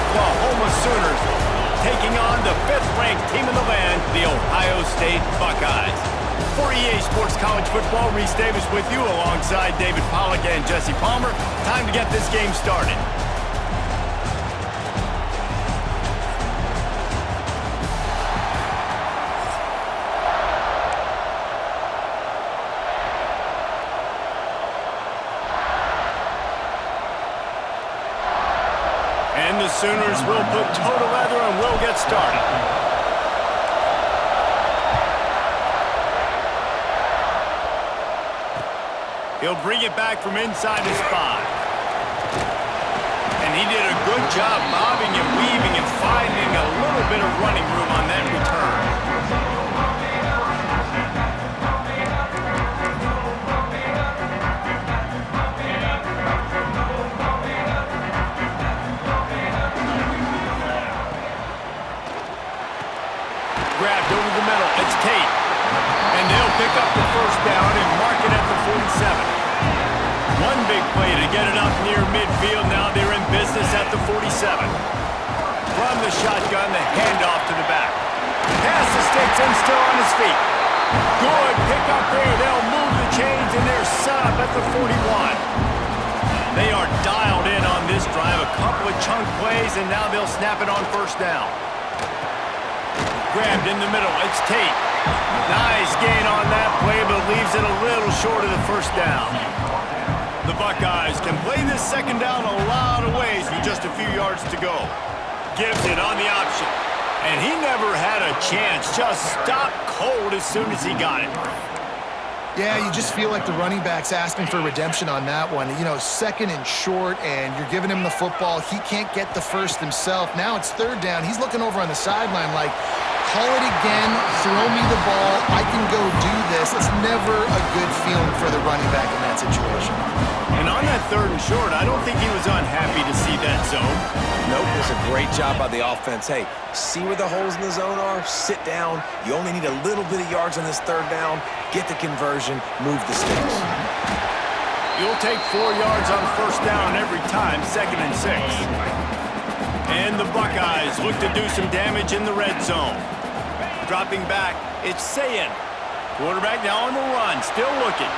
Oklahoma Sooners taking on the 5th-ranked team in the land, the Ohio State Buckeyes. For EA Sports College Football, Reese Davis with you alongside David Pollack and Jesse Palmer. Time to get this game started. And the Sooners will put toe to leather and will get started. He'll bring it back from inside his 5. And he did a good job bobbing and weaving and finding a little bit of running room on that return. Grabbed over the middle. It's Tate. And they'll pick up the first down and mark it at the 47. One big play to get it up near midfield. Now they're in business at the 47. From the shotgun, the handoff to the back. Pass to Stetson, still on his feet. Good pick up there. They'll move the chains, and they're set up at the 41. They are dialed in on this drive. A couple of chunk plays, and now they'll snap it on first down. Grabbed in the middle. It's Tate. Nice gain on that play, but leaves it a little short of the first down. The Buckeyes can play this second down a lot of ways with just a few yards to go. Gives it on the option. And he never had a chance. Just stopped cold as soon as he got it. Yeah, you just feel like the running back's asking for redemption on that one. You know, second and short, and you're giving him the football. He can't get the first himself. Now it's third down. He's looking over on the sideline like, call it again, throw me the ball, I can go do this. It's never a good feeling for the running back in that situation. And on that third and short, I don't think he was unhappy to see that zone. Nope, it was a great job by the offense. Hey, see where the holes in the zone are? Sit down. You only need a little bit of yards on this third down. Get the conversion, move the sticks. You'll take 4 yards on first down every time, 2nd and 6. And the Buckeyes look to do some damage in the red zone. Dropping back, it's Sayin. Quarterback now on the run, still looking.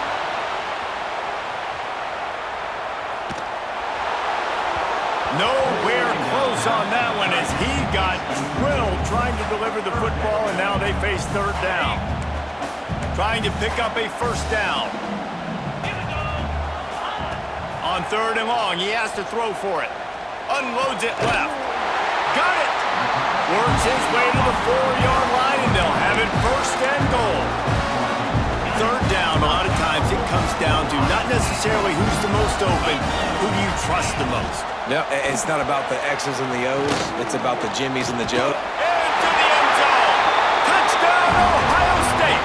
Nowhere close on that one as he got drilled trying to deliver the football, and now they face third down. Trying to pick up a first down. On 3rd and long, he has to throw for it. Unloads it left. Got it! Works his way to the 4-yard line, and they'll have it first and goal. Third down, a lot of times it comes down to not necessarily who's the most open, who do you trust the most? No, it's not about the X's and the O's. It's about the Jimmies and the Joes. Into the end zone! Touchdown, Ohio State!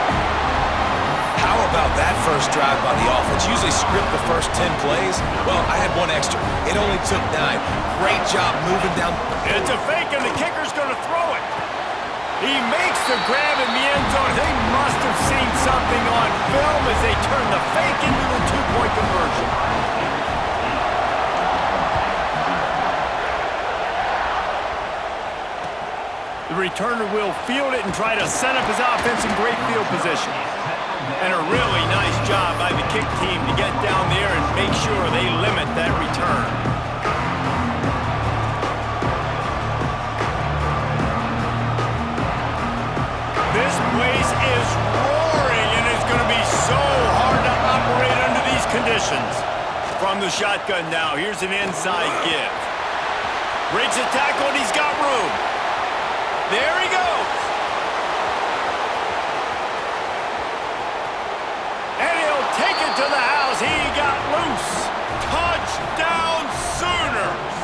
How about that first drive by the offense? Usually script the first 10 plays. Well, I had one extra. It only took 9. Great job moving down. It's a fake, and the kicker's going to throw it. He makes the grab in the end zone. They must have seen something on film as they turn the fake into the 2-point conversion. The returner will field it and try to set up his offense in great field position. And a really nice job by the kick team to get down there and make sure they limit that return. This place is roaring, and it's going to be so hard to operate under these conditions. From the shotgun now, here's an inside give. Breaks a tackle, and he's got room. There he goes. And he'll take it to the house. He got loose. Touchdown, Sooners.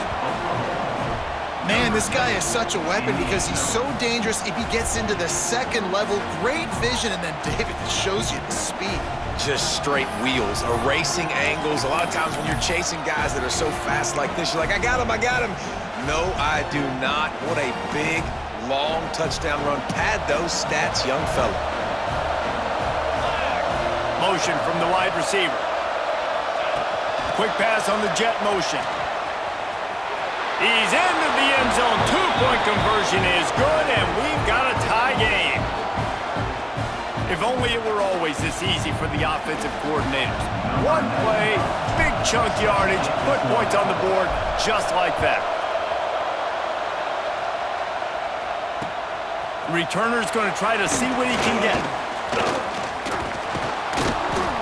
Man, this guy is such a weapon because he's so dangerous if he gets into the second level. Great vision, and then David shows you the speed. Just straight wheels, erasing angles. A lot of times when you're chasing guys that are so fast like this, you're like, I got him, I got him. No, I do not. What a big, long touchdown run. Pad those stats, young fella. Motion from the wide receiver. Quick pass on the jet motion. He's into the end zone. Two-point conversion is good, and we've got a tie game. If only it were always this easy for the offensive coordinators. One play, big chunk yardage, put points on the board just like that. Returner's going to try to see what he can get.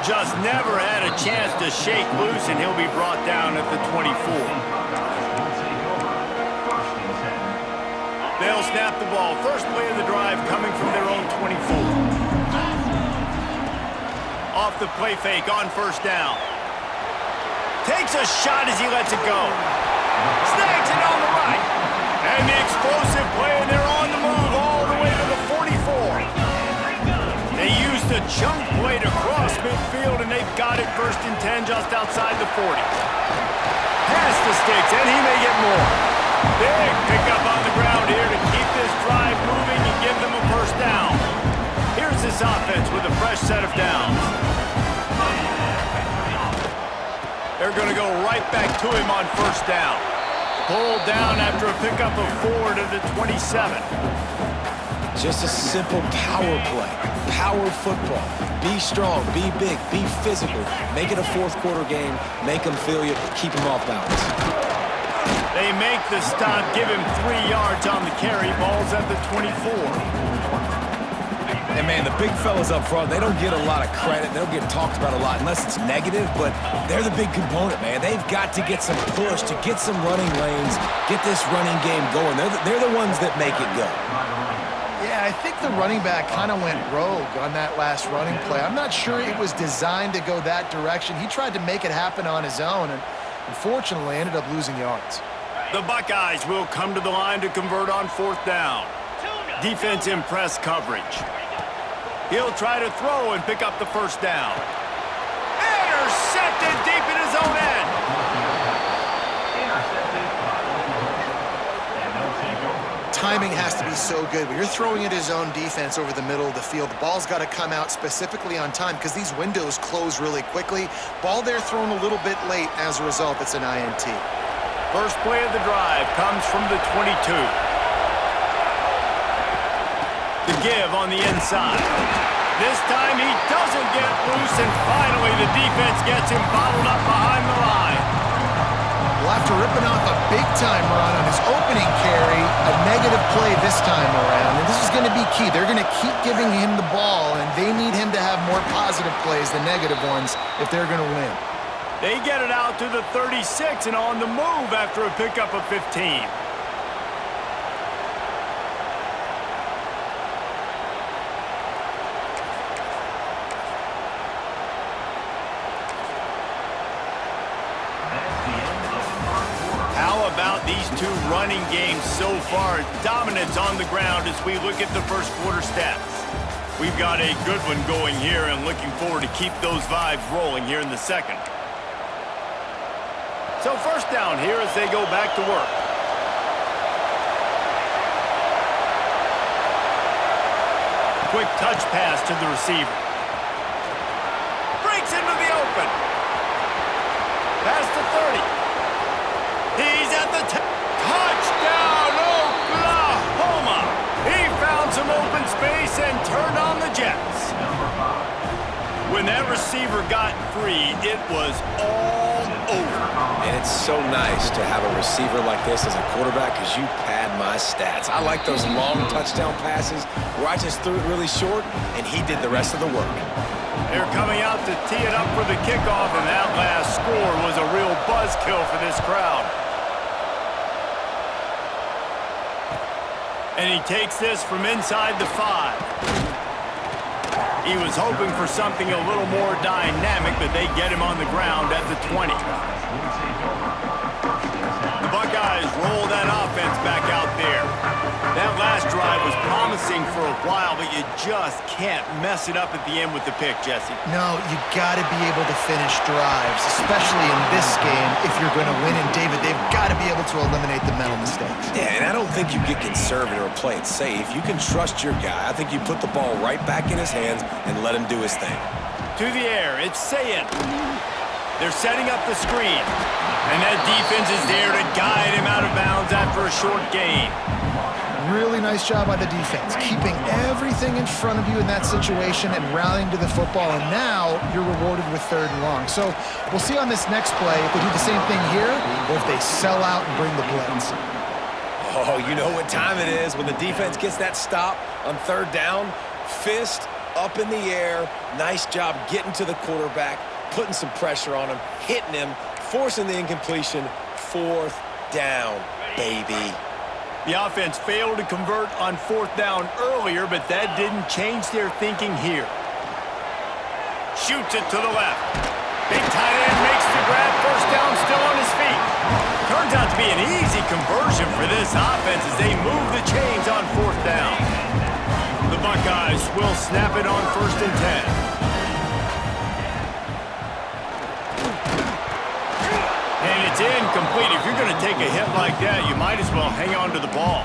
Just never had a chance to shake loose, and he'll be brought down at the 24. They'll snap the ball. First play of the drive coming from their own 24. Off the play fake on first down. Takes a shot as he lets it go. Snags it on the right. And the explosive play, and they're on the move all the way to the 44. They used a chunk play to cross midfield, and they've got it first and 10 just outside the 40. Pass to Sticks, and he may get more. Big pickup on the ground here to keep this drive moving and give them a first down. Here's this offense with a fresh set of downs. They're going to go right back to him on first down. Pulled down after a pickup of 4 to the 27. Just a simple power play. Power football. Be strong, be big, be physical. Make it a fourth quarter game. Make them feel you. Keep them off balance. They make the stop, give him 3 yards on the carry. Ball's at the 24. And, man, the big fellas up front, they don't get a lot of credit. They don't get talked about a lot unless it's negative, but they're the big component, man. They've got to get some push, to get some running lanes, get this running game going. They're the ones that make it go. Yeah, I think the running back kind of went rogue on that last running play. I'm not sure it was designed to go that direction. He tried to make it happen on his own, and unfortunately ended up losing yards. The Buckeyes will come to the line to convert on fourth down. Defense in press coverage. He'll try to throw and pick up the first down. Intercepted deep in his own end. Timing has to be so good. When you're throwing at his own defense over the middle of the field, the ball's got to come out specifically on time because these windows close really quickly. Ball there thrown a little bit late. As a result, it's an INT. First play of the drive comes from the 22. The give on the inside. This time he doesn't get loose, and finally the defense gets him bottled up behind the line. Well, after ripping off a big-time run on his opening carry, a negative play this time around, and this is going to be key. They're going to keep giving him the ball, and they need him to have more positive plays than negative ones if they're going to win. They get it out to the 36 and on the move after a pickup of 15. How about these two running games so far? Dominance on the ground as we look at the first quarter stats. We've got a good one going here and looking forward to keep those vibes rolling here in the second. So first down here as they go back to work. Quick touch pass to the receiver. Breaks into the open. Pass to 30. He's at the touchdown, Oklahoma. He found some open space and turned on the Jets. When that receiver got free, it was all over. And it's so nice to have a receiver like this as a quarterback because you pad my stats. I like those long touchdown passes where I just threw it really short and he did the rest of the work. They're coming out to tee it up for the kickoff, and that last score was a real buzzkill for this crowd. And he takes this from inside the 5. He was hoping for something a little more dynamic, but they get him on the ground at the 20. The Buckeyes roll that offense back out there. That last drive was promising for a while, but you just can't mess it up at the end with the pick, Jesse. No, you got to be able to finish drives, especially in this game. If you're going to win, and David, they've got to be able to eliminate the mental mistakes. Yeah, and I don't think you get conservative or play it safe. You can trust your guy. I think you put the ball right back in his hands and let him do his thing. To the air, it's Sayin. They're setting up the screen. And that defense is there to guide him out of bounds after a short gain. Really nice job by the defense, keeping everything in front of you in that situation and rallying to the football, and now you're rewarded with 3rd and long. So we'll see on this next play if they do the same thing here or if they sell out and bring the blitz. Oh, you know what time it is when the defense gets that stop on 3rd down. Fist up in the air. Nice job getting to the quarterback, putting some pressure on him, hitting him, forcing the incompletion. 4th down, baby. The offense failed to convert on 4th down earlier, but that didn't change their thinking here. Shoots it to the left. Big tight end makes the grab. 1st down, still on his feet. Turns out to be an easy conversion for this offense as they move the chains on 4th down. The Buckeyes will snap it on 1st and 10. And it's incomplete. If you're going to take a hit like that, you might as well hang on to the ball.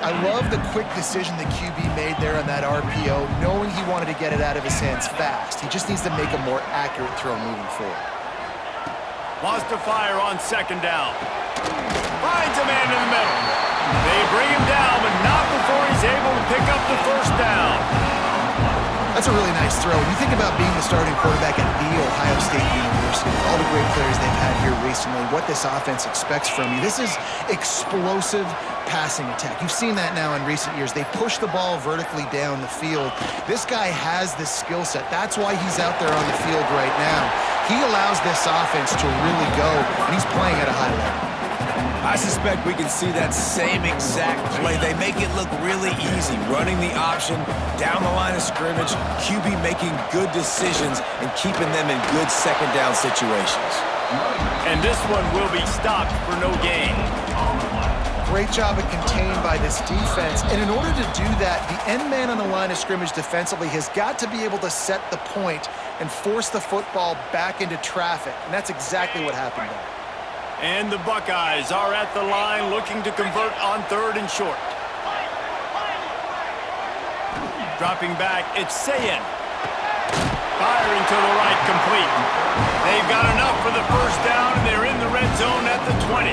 I love the quick decision the QB made there on that RPO, knowing he wanted to get it out of his hands fast. He just needs to make a more accurate throw moving forward. Wants to fire on 2nd down. Finds a man in the middle. They bring him down, but not before he's able to pick up the 1st down. That's a really nice throw. When you think about being the starting quarterback at The Ohio State University, with all the great players they've had here recently, what this offense expects from you, this is explosive passing attack. You've seen that now in recent years. They push the ball vertically down the field. This guy has this skill set. That's why he's out there on the field right now. He allows this offense to really go, and he's playing at a high level. I suspect we can see that same exact play. They make it look really easy, running the option down the line of scrimmage, QB making good decisions and keeping them in good 2nd down situations. And this one will be stopped for no gain. Great job of contained by this defense. And in order to do that, the end man on the line of scrimmage defensively has got to be able to set the point and force the football back into traffic. And that's exactly what happened there. And the Buckeyes are at the line looking to convert on 3rd and short. Dropping back, it's Sayin. Firing to the right, complete. They've got enough for the 1st down, and they're in the red zone at the 20.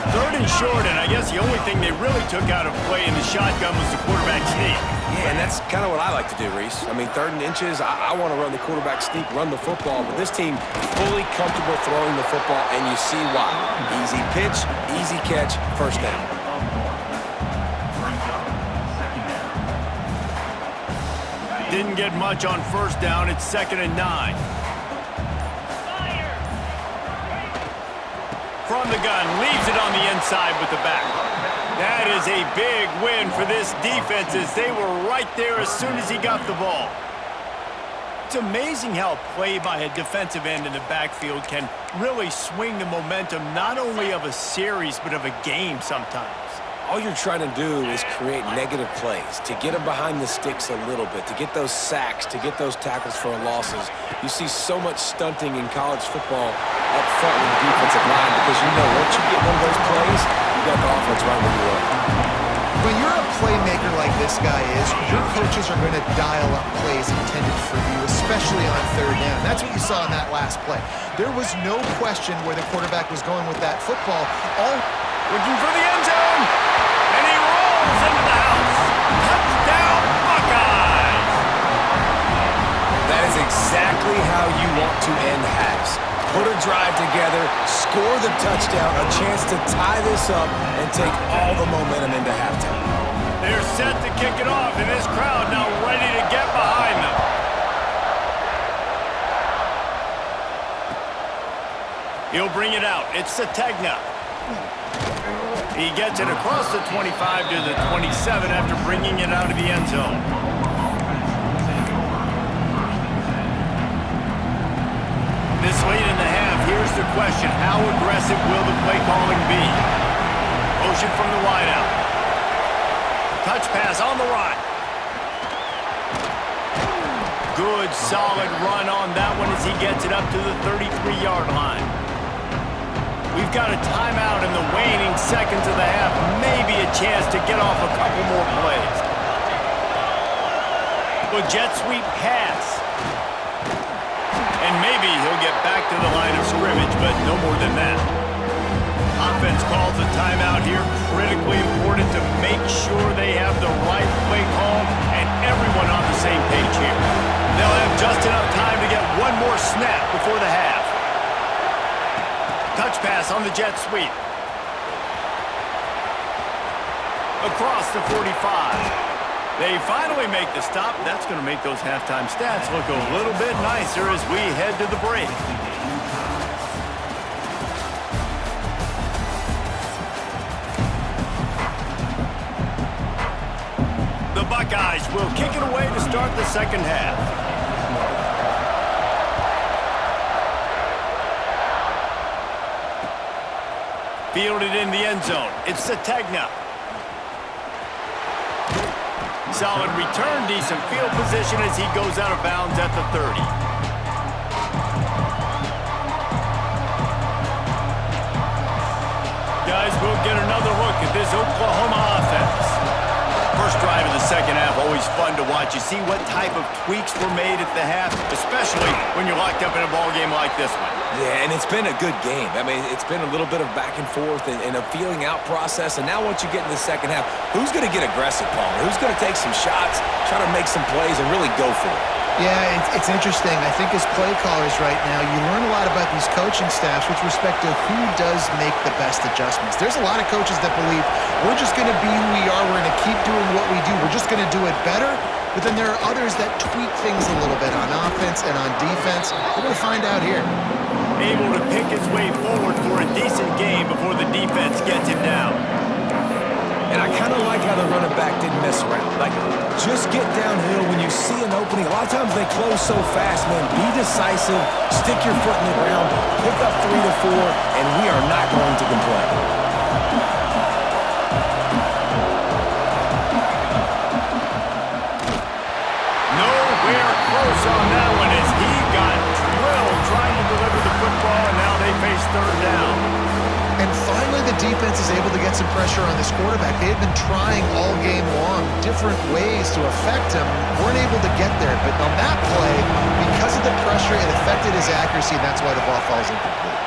3rd and short, and I guess the only thing they really took out of play in the shotgun was the quarterback sneak. Yeah, and that's kind of what I like to do, Reese. I mean, 3rd and inches, I want to run the quarterback sneak, run the football, but this team fully comfortable throwing the football, and you see why. Easy pitch, easy catch, 1st down. Didn't get much on 1st down. It's 2nd and 9. From the gun, leaves it on the inside with the back. That is a big win for this defense as they were right there as soon as he got the ball. It's amazing how play by a defensive end in the backfield can really swing the momentum not only of a series but of a game sometimes. All you're trying to do is create negative plays, to get them behind the sticks a little bit, to get those sacks, to get those tackles for losses. You see so much stunting in college football up front with the defensive line because you know once you get one of those plays, you got the offense right where you are. When you're a playmaker like this guy is, your coaches are going to dial up plays intended for you, especially on 3rd down. That's what you saw in that last play. There was no question where the quarterback was going with that football. All looking for the end zone, and he rolls into the house. Touchdown, Buckeyes! That is exactly how you want to end halves. Put a drive together, score the touchdown, a chance to tie this up and take all the momentum into halftime. They're set to kick it off, and this crowd now ready to get behind them. He'll bring it out. It's Sategna. He gets it across the 25 to the 27 after bringing it out of the end zone. This late in the half, here's the question. How aggressive will the play calling be? Motion from the wideout. Touch pass on the right. Good, solid run on that one as he gets it up to the 33-yard line. We've got a timeout in the waning seconds of the half. Maybe a chance to get off a couple more plays. Well, jet sweep pass. And maybe he'll get back to the line of scrimmage, but no more than that. Offense calls a timeout here. Critically important to make sure they have the right play call and everyone on the same page here. They'll have just enough time to get one more snap before the half. Touch pass on the jet sweep. Across the 45. They finally make the stop. That's going to make those halftime stats look a little bit nicer as we head to the break. The Buckeyes will kick it away to start the second half. Fielded in the end zone. It's Sategna. Solid return, decent field position as he goes out of bounds at the 30. Guys, we'll get another look at this Oklahoma offense. First drive of the second half, always fun to watch. You see what type of tweaks were made at the half, especially when you're locked up in a ball game like this one. Yeah, and it's been a good game. I mean, it's been a little bit of back and forth and a feeling out process. And now once you get in the second half, who's going to get aggressive, Paul? Who's going to take some shots, try to make some plays, and really go for it? Yeah, it's interesting. I think as play callers right now, you learn a lot about these coaching staffs with respect to who does make the best adjustments. There's a lot of coaches that believe we're just going to be who we are. We're going to keep doing what we do. We're just going to do it better. But then there are others that tweak things a little bit on offense and on defense. We're going to find out here. Able to pick his way forward for a decent game before the defense gets him down. And I kind of like how the running back didn't mess around. Like, just get downhill when you see an opening. A lot of times they close so fast, man. Be decisive, stick your foot in the ground, pick up 3 to 4, and we are not going to complain. Nowhere close on that one as he got drilled trying to deliver the football, and now they face third down. And finally, the defense is able to get some pressure on this quarterback. They had been trying all game long different ways to affect him. Weren't able to get there. But on that play, because of the pressure, it affected his accuracy, and that's why the ball falls incomplete.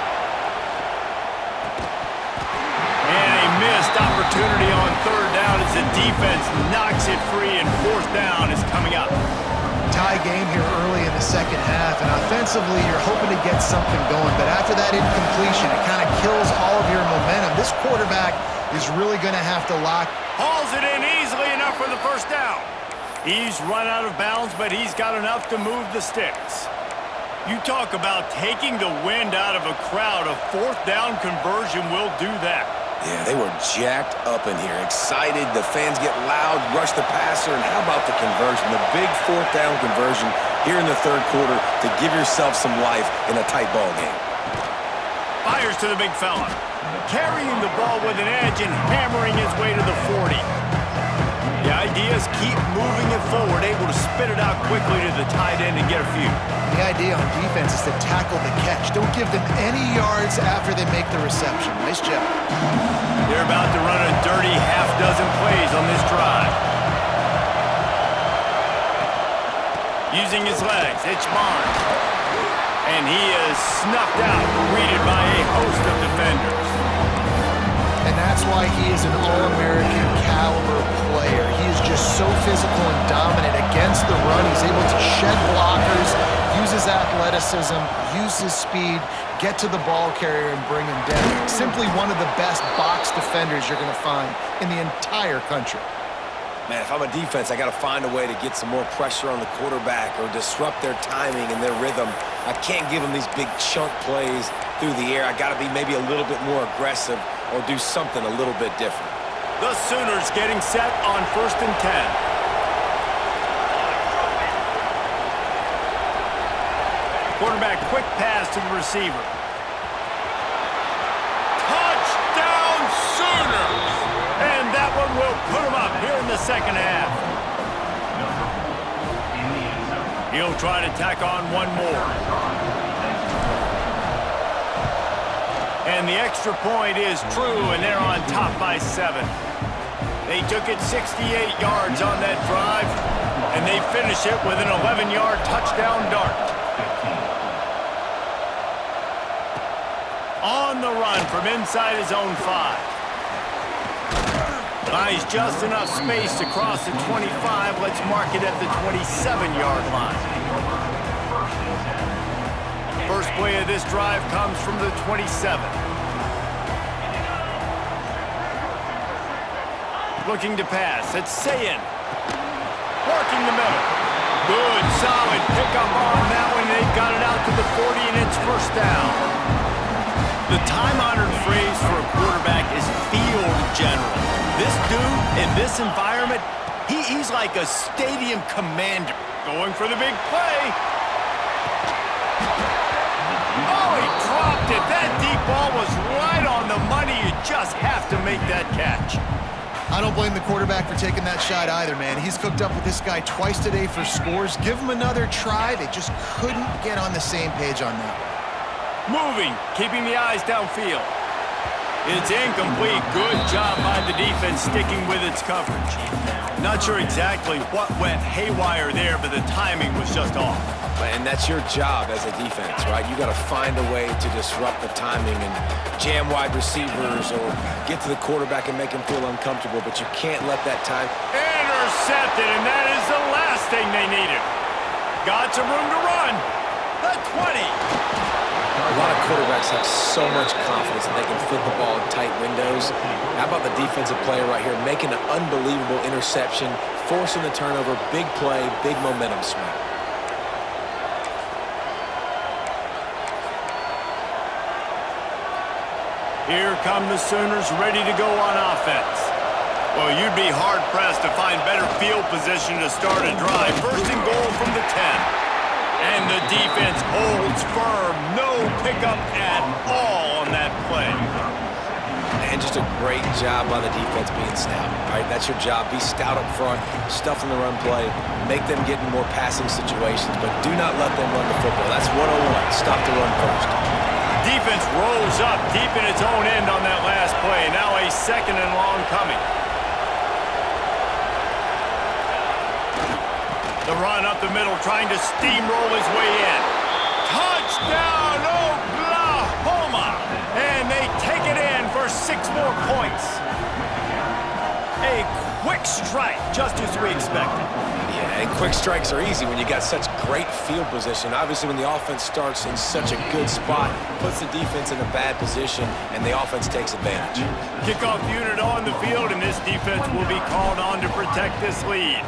And a missed opportunity on third down as the defense knocks it free, and fourth down is coming up. Tie game here early in the second half, and offensively you're hoping to get something going, but after that incompletion, it kind of kills all of your momentum. This quarterback is really going to have to lock. Hauls it in easily enough for the first down. He's run out of bounds, but he's got enough to move the sticks. You talk about taking the wind out of a crowd. A fourth down conversion will do that. Yeah, they were jacked up in here, excited. The fans get loud, rush the passer, and how about the conversion? The big fourth down conversion here in the third quarter to give yourself some life in a tight ball game. Fires to the big fella. Carrying the ball with an edge and hammering his way to the 40. The idea is keep moving it forward, able to spit it out quickly to the tight end and get a few. The idea on defense is to tackle the catch. Don't give them any yards after they make the reception. Nice job. They're about to run a dirty half-dozen plays on this drive. Using his legs, it's Bond. And he is snuffed out, greeted by a host of defenders. And that's why he is an All-American caliber player. He is just so physical and dominant against the run. He's able to shed blockers, use his athleticism, use his speed, get to the ball carrier and bring him down. Simply one of the best box defenders you're going to find in the entire country. Man, if I'm a defense, I got to find a way to get some more pressure on the quarterback or disrupt their timing and their rhythm. I can't give them these big chunk plays through the air. I got to be maybe a little bit more aggressive or do something a little bit different. The Sooners getting set on 1st and 10. Quarterback, quick pass to the receiver. Touchdown Sooners! And that one will put them up here in the second half. He'll try to tack on one more. And the extra point is true, and they're on top by 7. They took it 68 yards on that drive, and they finish it with an 11-yard touchdown dart. On the run from inside his own 5. Buys just enough space to cross the 25. Let's mark it at the 27-yard line. First play of this drive comes from the 27. Looking to pass. It's Sayin. Working the middle. Good, solid pickup on that one. They've got it out to the 40, and it's first down. The time-honored phrase for a quarterback is field general. This dude, in this environment, he's like a stadium commander. Going for the big play. Oh, he dropped it. That deep ball was right on the money. You just have to make that catch. I don't blame the quarterback for taking that shot either, man. He's cooked up with this guy twice today for scores. Give him another try. They just couldn't get on the same page on that. Moving, keeping the eyes downfield. It's incomplete. Good job by the defense sticking with its coverage. Not sure exactly what went haywire there, but the timing was just off. And that's your job as a defense, right? You got to find a way to disrupt the timing and jam wide receivers or get to the quarterback and make him feel uncomfortable, but you can't let that time. Intercepted, and that is the last thing they needed. Got some room to run. The 20. A lot of quarterbacks have so much confidence that they can fit the ball in tight windows. How about the defensive player right here making an unbelievable interception, forcing the turnover, big play, big momentum swing. Here come the Sooners ready to go on offense. Well, you'd be hard-pressed to find better field position to start a drive. First and goal from the 10. And the defense holds firm. No pickup at all on that play. And just a great job by the defense being stout, right? That's your job. Be stout up front, stuff in the run play, make them get in more passing situations, but do not let them run the football. That's 101. Stop the run first. Defense rolls up deep in its own end on that last play. Now a second and long coming. The run up the middle, trying to steamroll his way in. Touchdown, Oklahoma! And they take it in for 6 more points. A quick strike, just as we expected. Yeah, and quick strikes are easy when you got such great field position. Obviously, when the offense starts in such a good spot, puts the defense in a bad position, and the offense takes advantage. Kickoff unit on the field, and this defense will be called on to protect this lead.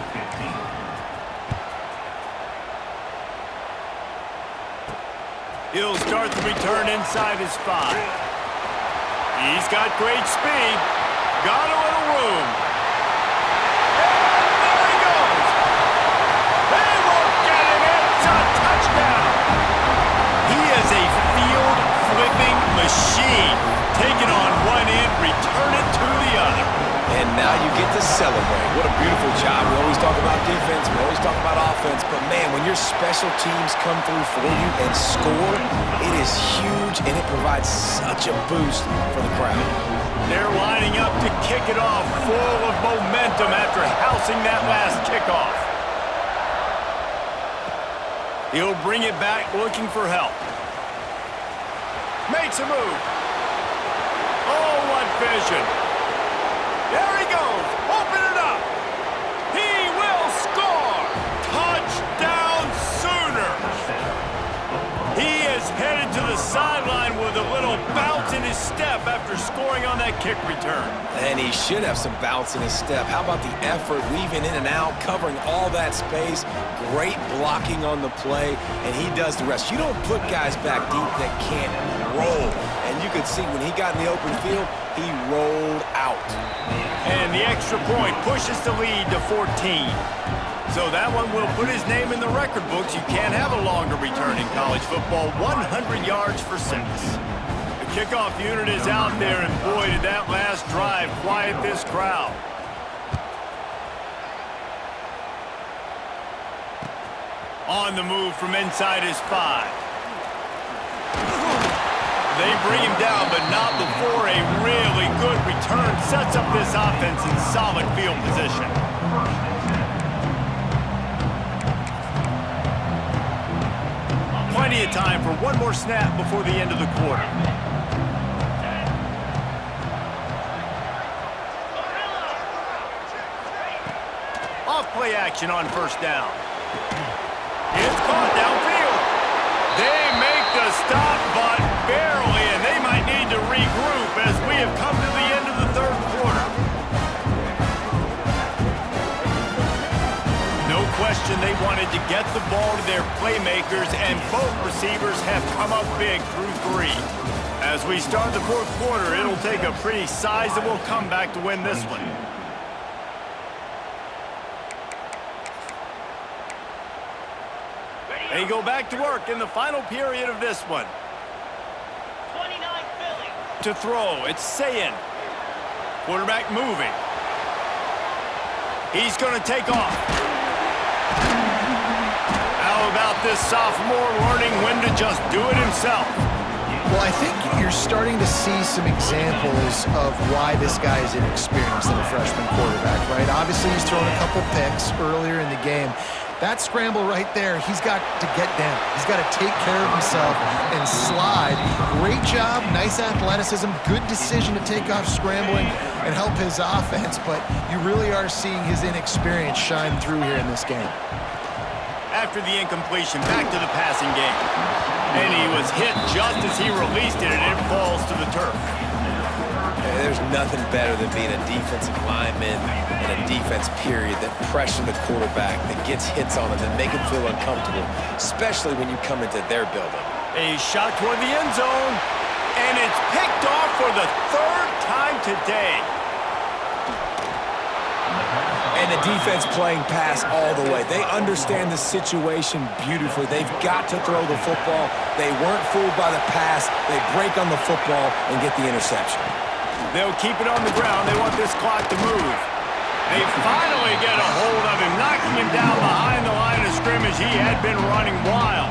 He'll start the return inside his 5. He's got great speed. Got a little room. And there he goes. They won't get him. It's a touchdown. He is a field-flipping machine. Take it on one end, return it to the other. And now you get to celebrate. What a beautiful job. We always talk about defense, we always talk about offense, but man, when your special teams come through for you and score, it is huge and it provides such a boost for the crowd. They're lining up to kick it off, full of momentum after housing that last kickoff. He'll bring it back looking for help. Makes a move. Oh, what vision. There he goes. Open it up. He will score. Touchdown Sooners. He is headed to the sideline with a little bounce in his step after scoring on that kick return. And he should have some bounce in his step. How about the effort, weaving in and out, covering all that space, great blocking on the play, and he does the rest. You don't put guys back deep that can't roll. And you could see when he got in the open field, he rolled out. And the extra point pushes the lead to 14. So that one will put his name in the record books. You can't have a longer return in college football. 100 yards for 6. The kickoff unit is out there, and boy, did that last drive quiet this crowd. On the move from inside his 5. They bring him down, but not before a really good return sets up this offense in solid field position. Plenty of time for one more snap before the end of the quarter. Off play action on first down. It's caught downfield. They make the stop, but barely, and they might need to regroup as we have come to the end of the third quarter. No question they wanted to get the ball to their playmakers, and both receivers have come up big through 3. As we start the fourth quarter, it'll take a pretty sizable comeback to win this one. They go back to work in the final period of this one. 29 Philly. To throw, it's Sayin. Quarterback moving. He's going to take off. How about this sophomore learning when to just do it himself? Well, I think you're starting to see some examples of why this guy is inexperienced in a freshman quarterback, right? Obviously, he's thrown a couple picks earlier in the game. That scramble right there, he's got to get down. He's got to take care of himself and slide. Great job, nice athleticism, good decision to take off scrambling and help his offense, but you really are seeing his inexperience shine through here in this game. After the incompletion, back to the passing game. And he was hit just as he released it, and it falls to the turf. There's nothing better than being a defensive lineman in a defense period that pressure the quarterback, that gets hits on him, that make him feel uncomfortable, especially when you come into their building. A shot toward the end zone, and it's picked off for the 3rd time today. And the defense playing pass all the way. They understand the situation beautifully. They've got to throw the football. They weren't fooled by the pass. They break on the football and get the interception. They'll keep it on the ground. They want this clock to move. They finally get a hold of him, knocking him down behind the line of scrimmage. He had been running wild.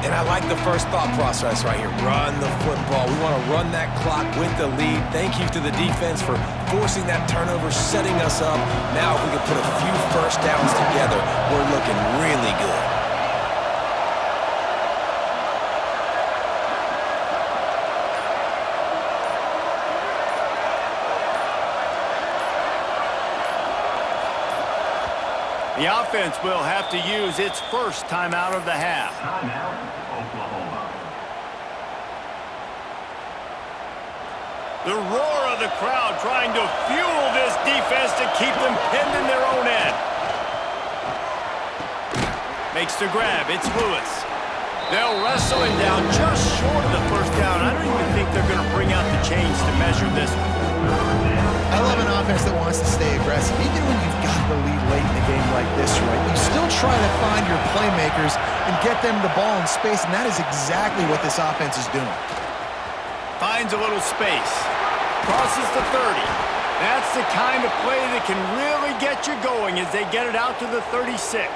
And I like the first thought process right here. Run the football. We want to run that clock with the lead. Thank you to the defense for forcing that turnover, setting us up. Now if we can put a few first downs together, we're looking really good. The offense will have to use its first timeout of the half. Timeout, Oklahoma. The roar of the crowd trying to fuel this defense to keep them pinned in their own end. Makes the grab. It's Lewis. They'll wrestle it down just short of the first down. I don't even think they're going to bring out the chains to measure this one. I love an offense that wants to stay aggressive. Even when you've got the lead late in the game like this, right, you still try to find your playmakers and get them the ball in space, and that is exactly what this offense is doing. Finds a little space. Crosses the 30. That's the kind of play that can really get you going as they get it out to the 36.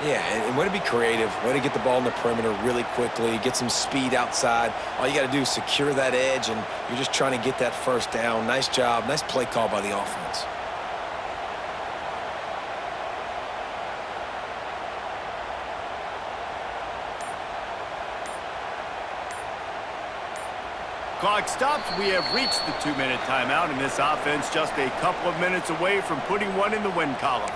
Yeah, and way to be creative, way to get the ball in the perimeter really quickly, get some speed outside. All you got to do is secure that edge, and you're just trying to get that first down. Nice job, nice play call by the offense. Clock stops. We have reached the 2-minute timeout, and this offense just a couple of minutes away from putting one in the win column.